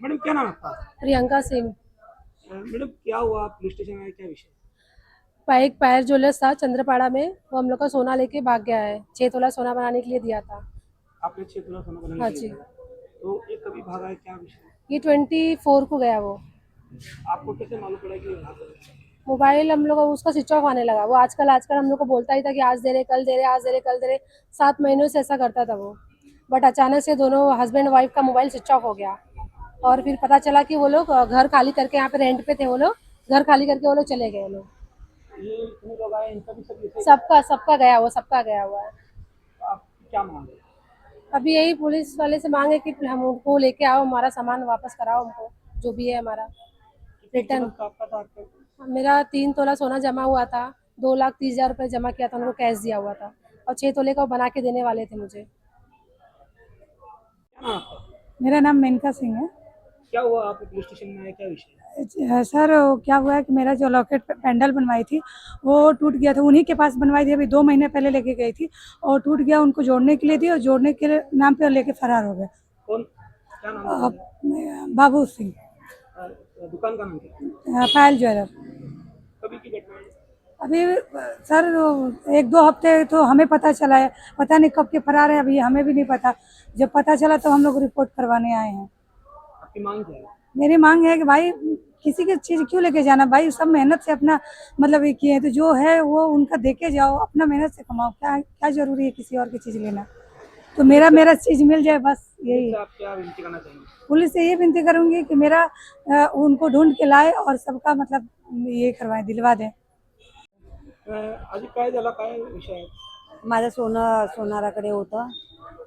Madam क्या नाम है आपका? प्रियंका सिंह। मैडम क्या हुआ, पुलिस स्टेशन आए, क्या विषय? एक पायल ज्वेलर्स था चंद्रपाड़ा में, वो हम लोग का सोना लेके भाग गया है। 6 तोला सोना बनाने के लिए दिया था। आपने 6 तोला सोना बनाने हाँ के लिए जी। दिया था। तो ये कभी भागा है, क्या विषय? ये 24 को गया वो। आपको कैसे मालूम पड़ा कि ये भागा है? मोबाइल हम लोग का उसका स्विच ऑफ आने लगा। वो आजकल आजकल हम लोग को बोलता ही था कि आज दे रहे, कल दे रहे, आज दे रहे, कल दे रहे। 7 महीनों से ऐसा करता था वो। बट अचानक से दोनों हस्बैंड वाइफ का मोबाइल स्विच ऑफ हो गया। और फिर पता चला कि वो लोग घर खाली करके, यहाँ पे रेंट पे थे वो लोग, घर खाली करके वो लोग चले गए लोग। ये इतने लोग आए, इनका भी सब विषय? सबका सबका गया हुआ, सबका गया हुआ है। आप क्या मांगे? अभी यही पुलिस वाले से मांगे कि हम उनको लेके आओ, हमारा सामान वापस कराओ हमको, जो भी है हमारा कितने रिटर्न। कीमत का आपका था आपके? मेरा 3 तोला सोना जमा हुआ था। 2,30,000 रुपये जमा किया था, उनको कैश दिया हुआ था। और 6 तोले का वो बना के देने वाले थे मुझे। क्या नाम है आपका? मेरा नाम मेनका सिंह है। क्या हुआ, आप पुलिस स्टेशन में आए, क्या विषय? सर वो क्या हुआ है कि मेरा जो लॉकेट पेंडल बनवाई थी वो टूट गया था। उन्हीं के पास बनवाई थी, अभी 2 महीने पहले लेके गई थी और टूट गया। उनको जोड़ने के लिए दी और जोड़ने के लिए नाम पे लेके फरार हो गए। कौन, क्या नाम था? बाबू सिंह, दुकान का नाम क्या? पायल ज्वेलर। कभी की घटना है? अभी सर 1-2 हफ्ते तो हमें पता चला है, पता नहीं कब के फरार है, अभी हमें भी नहीं पता। जब पता चला तो हम लोग रिपोर्ट करवाने आए हैं। आपकी मांग क्या है? मेरी मांग है कि भाई किसी की चीज़ क्यों लेके जाना, भाई सब मेहनत से अपना मतलब ये किए हैं, तो जो है वो उनका देके जाओ, अपना मेहनत से कमाओ। क्या क्या जरूरी है किसी और की चीज़ लेना। तो मेरा मेरा चीज़ मिल जाए, बस यही पुलिस से है। आप क्या विनती करना चाहेंगे? पुलिस से ये विनती करूंगी कि मेरा उनको ढूंढ के लाए और सबका मतलब ये करवाएं, दिलवा दें। आधी काय झाला, काय विषय आहे? माझं सोनाराकडे होतं,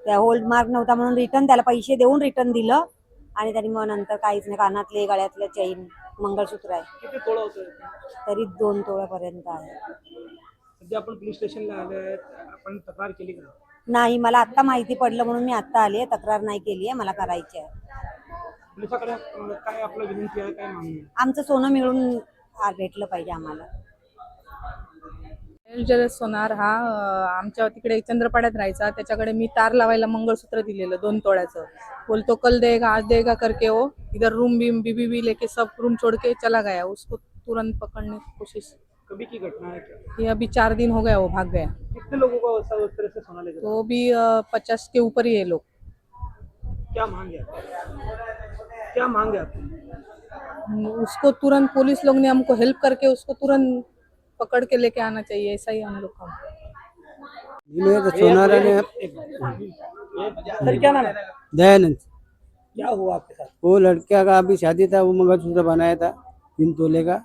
त्या होल्डमार्क नव्हता म्हणून रिटर्न त्याला पैसे देऊन रिटर्न दिलं आणि त्यांनी मग नंतर काहीच नाही, कानातले गळ्यातलं चैन मंगळसूत्र आहे किती तोळा होतं? तरी 2 तोळ्यापर्यंत आहे. सध्या आपण पोलीस स्टेशनला आले आहेत, आपण तक्रार केली का? नाही, मला आत्ता माहिती पडलं म्हणून मी आत्ता आली आहे. तक्रार नाही केली आहे, मला करायची आहे. पोलिसाकडे काय आपलं विनंती आहे, काय मागणी आहे? आमचं सोनं मिळून भेटलं पाहिजे आम्हाला. ज्वेलर्स सोनार हा आमच्या तिकडे चंद्रपाड्यात राहायचा. त्याच्याकडे मी तार लावायला मंगळसूत्र दिलेलं 2 तोळ्याचं. बोलतो कल देगा आज देगा करके वो इधर रूम भी लेके सब रूम छोड़ के चला गया। उसको तुरंत पकड़ने की कोशिश। कभी की घटना है क्या? ये अभी 4 दिन हो गया, वो भाग गया। कितने लोगों का वैसा उस तरह से सोना लेकर? तो भी 50 के ऊपर ही है लोग। क्या मांग है आपकी? क्या मांग है आपकी? उसको तुरंत पुलिस लोग ने हमको हेल्प करके उसको तुरंत पकड़ के लेके आना चाहिए, ऐसा ही हम लोग का। सोनारा ने सर क्या नाम है? दयानंद, क्या हुआ आपके साथ? वो लड़का का अभी शादी था, वो मंगलसूत्र बनाया था 3 तोले का।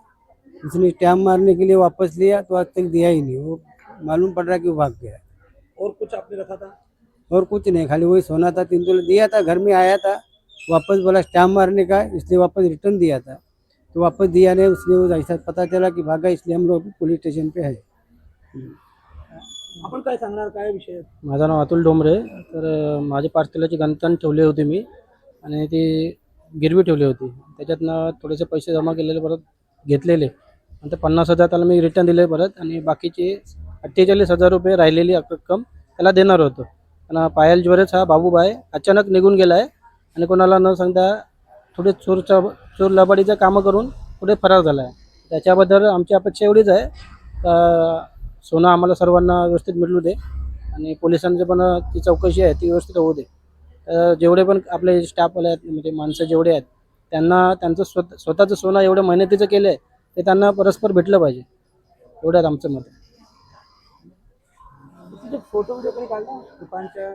उसने स्टैम्प मारने के लिए वापस लिया तो आज तक दिया ही नहीं। वो मालूम पड़ रहा कि वो भाग गया। और कुछ आपने रखा था? और कुछ नहीं, खाली वही सोना था, 3 तोले दिया था। घर में आया था, वापस बोला स्टैम्प मारने का, इसलिए वापस रिटर्न दिया था। तो वापस दिया नहीं, उसने वो ऐसा पता चला कि भागा, इसलिए हम लोग पुलिस स्टेशन पे है। आपण काय सांगणार, काय विषय आहे? माझं नाव अतुल डोंबरे. तर माझे 5 तोल्याची गंठण ठेवली होती मी आणि ती गिरवी ठेवली होती. त्याच्यातनं थोडेसे पैसे जमा केलेले परत घेतलेले आणि ते 50,000 त्याला मी रिटर्न दिले परत. आणि बाकीचे 48,000 रुपये राहिलेली रक्कम त्याला देणार होतो. पण पायल ज्वेलर्स हा बाबूबाई अचानक निघून गेला आहे आणि कोणाला न सांगता थोडे चोर लबाडीचं कामं करून पुढे फरार झाला आहे. त्याच्याबद्दल आमची अपेक्षा एवढीच आहे का सोनं आम्हाला सर्वांना व्यवस्थित मिळू दे आणि पोलिसांचं पण ती चौकशी आहे ती व्यवस्थित होऊ दे. जेवढे पण आपले स्टाफवाले आहेत, म्हणजे माणसं जेवढे आहेत, त्यांना त्यांचं स्वतःचं सोनं एवढं मेहनतीचं केलं आहे ते त्यांना परस्पर भेटलं पाहिजे, एवढ्यात आमचं मत आहे. फोटो व्हिडिओ पण काढला दुकानच्या?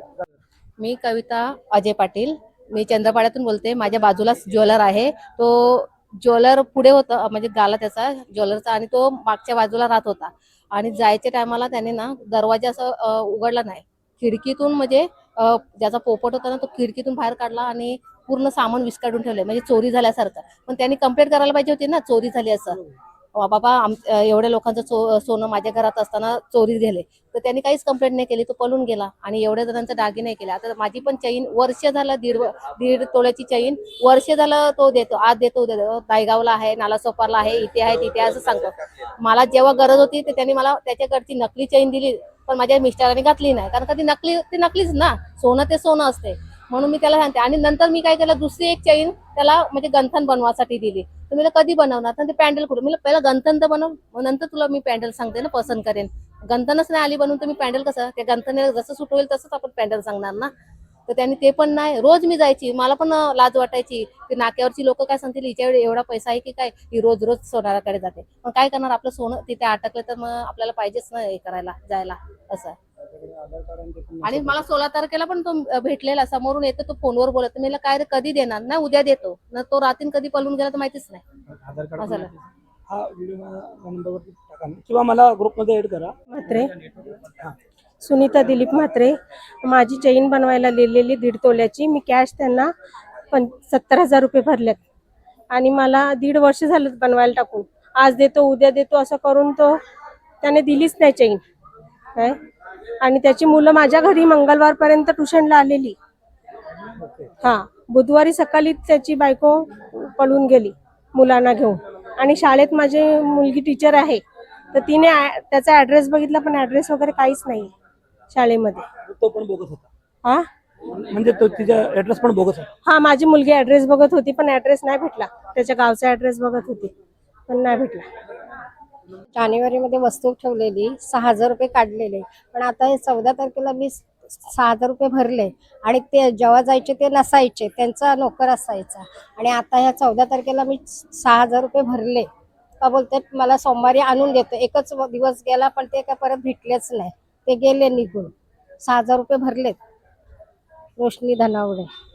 मी कविता अजय पाटील, मी चंद्रपाड्यातून बोलते. माझ्या बाजूलाच ज्वेलर आहे. तो ज्वेलर पुढे होता, म्हणजे गाला त्याचा ज्वेलरचा, आणि तो मागच्या बाजूला राहत होता. आणि जायच्या टायमाला त्याने ना दरवाजा असं उघडला नाही, खिडकीतून म्हणजे ज्याचा पोपट होता ना तो खिडकीतून बाहेर काढला आणि पूर्ण सामान विस्काडून ठेवले, म्हणजे चोरी झाल्यासारखं. पण त्यांनी कंप्लेंट करायला पाहिजे होती ना, चोरी झाली असं. बाबा एवढ्या लोकांचं सोनं माझ्या घरात असताना चोरी गेले, तर त्यांनी काहीच कंप्लेंट नाही केली. तो पळून गेला आणि एवढ्या जणांचा दागिने केले. आता माझी पण चैन वर्ष झालं, दीड तोळ्याची चैन वर्ष झालं तो देतो, आज देतो, दायगावला आहे, नालासोपारला आहे, इथे आहे, तिथे असं सांगतो. मला जेव्हा गरज होती तर त्यांनी मला त्याच्याकडची नकली चैन दिली, पण माझ्या मिस्टरांनी घातली नाही, कारण का ती नकलीच ना. सोनं ते सोनं असते, म्हणून मी त्याला सांगते. आणि नंतर मी काय केलं, दुसरी एक चैन त्याला म्हणजे गंथन बनवासाठी दिली. तर मी कधी बनवणार, तर ते पॅन्डल कुठे, मी पहिला गंथन तर बनव, मग नंतर तुला मी पॅन्डल सांगते ना पसंत करेन. गंथनच नाही आली बनवून तर मी पॅन्डल कसं, त्या गंथने जसं सूट होईल तसंच आपण पॅन्डल सांगणार ना. तर त्यांनी ते पण नाही, रोज मी जायची, मला पण लाज वाटायची. ते नाक्यावरची लोक काय सांगतील, हिच्याकडे एवढा पैसा आहे की काय, ही रोज रोज सोनाराकडे जाते. पण काय करणार, आपलं सोनं तिथे अटकलं तर मग आपल्याला पाहिजेच ना हे करायला जायला असं. आणि मला 16 तारखेला पण तो भेटलेला, समोरून येतो, तो फोनवर बोलत, मी काय रे कधी देणार, ना उद्या देतो ना, तो रात्री कधी पळून गेला तर माहितीच नाही. असं झालं. हा व्हिडिओ नंबरवरती टाका किंवा मला ग्रुपमध्ये ऍड करा. म्हात्रे, सुनीता दिलीप म्हात्रे. माझी चेन बनवायला लिहिलेली 1.5 तोल्याची, मी कॅश त्यांना 70,000 रुपये भरलेत आणि मला 1.5 वर्ष झालं बनवायला टाकून. आज देतो उद्या देतो असं करून तो त्याने दिलीच नाही चेन काय. आणि त्याची मुलं माझ्या घरी मंगळवारपर्यंत ट्युशनला आलेली. हा, बुधवारी सकाळी त्याची बायको पळून गेली मुलांना घेऊन. आणि शाळेत माझी मुलगी टीचर आहे, तर तिने त्याचा ऍड्रेस बघितला, पण ऍड्रेस वगैरे काहीच नाही शाळेमध्ये. तो पण बोगस होता, हा म्हणजे तो तिचा ऍड्रेस पण बोगस होता. हा, माझी मुलगी ऍड्रेस बघत होती, पण ऍड्रेस नाही भेटला. त्याच्या गावचा ऍड्रेस बघत होती, पण नाही भेटला. जानेवारीमध्ये वस्तू ठेवलेली 6,000 रुपये काढलेले, पण आता हे 14 तारखेला मी 6,000 रुपये भरले आणि ते जेव्हा जायचे ते नसायचे, त्यांचा नोकर असायचा. आणि आता ह्या 14 तारखेला मी 6,000 रुपये भरले, का बोलते मला सोमवारी आणून देतो. एकच दिवस गेला पण ते काय परत भेटलेच नाही, ते गेले निघून. 6,000 रुपये भरलेत. रोशनी धनावडे.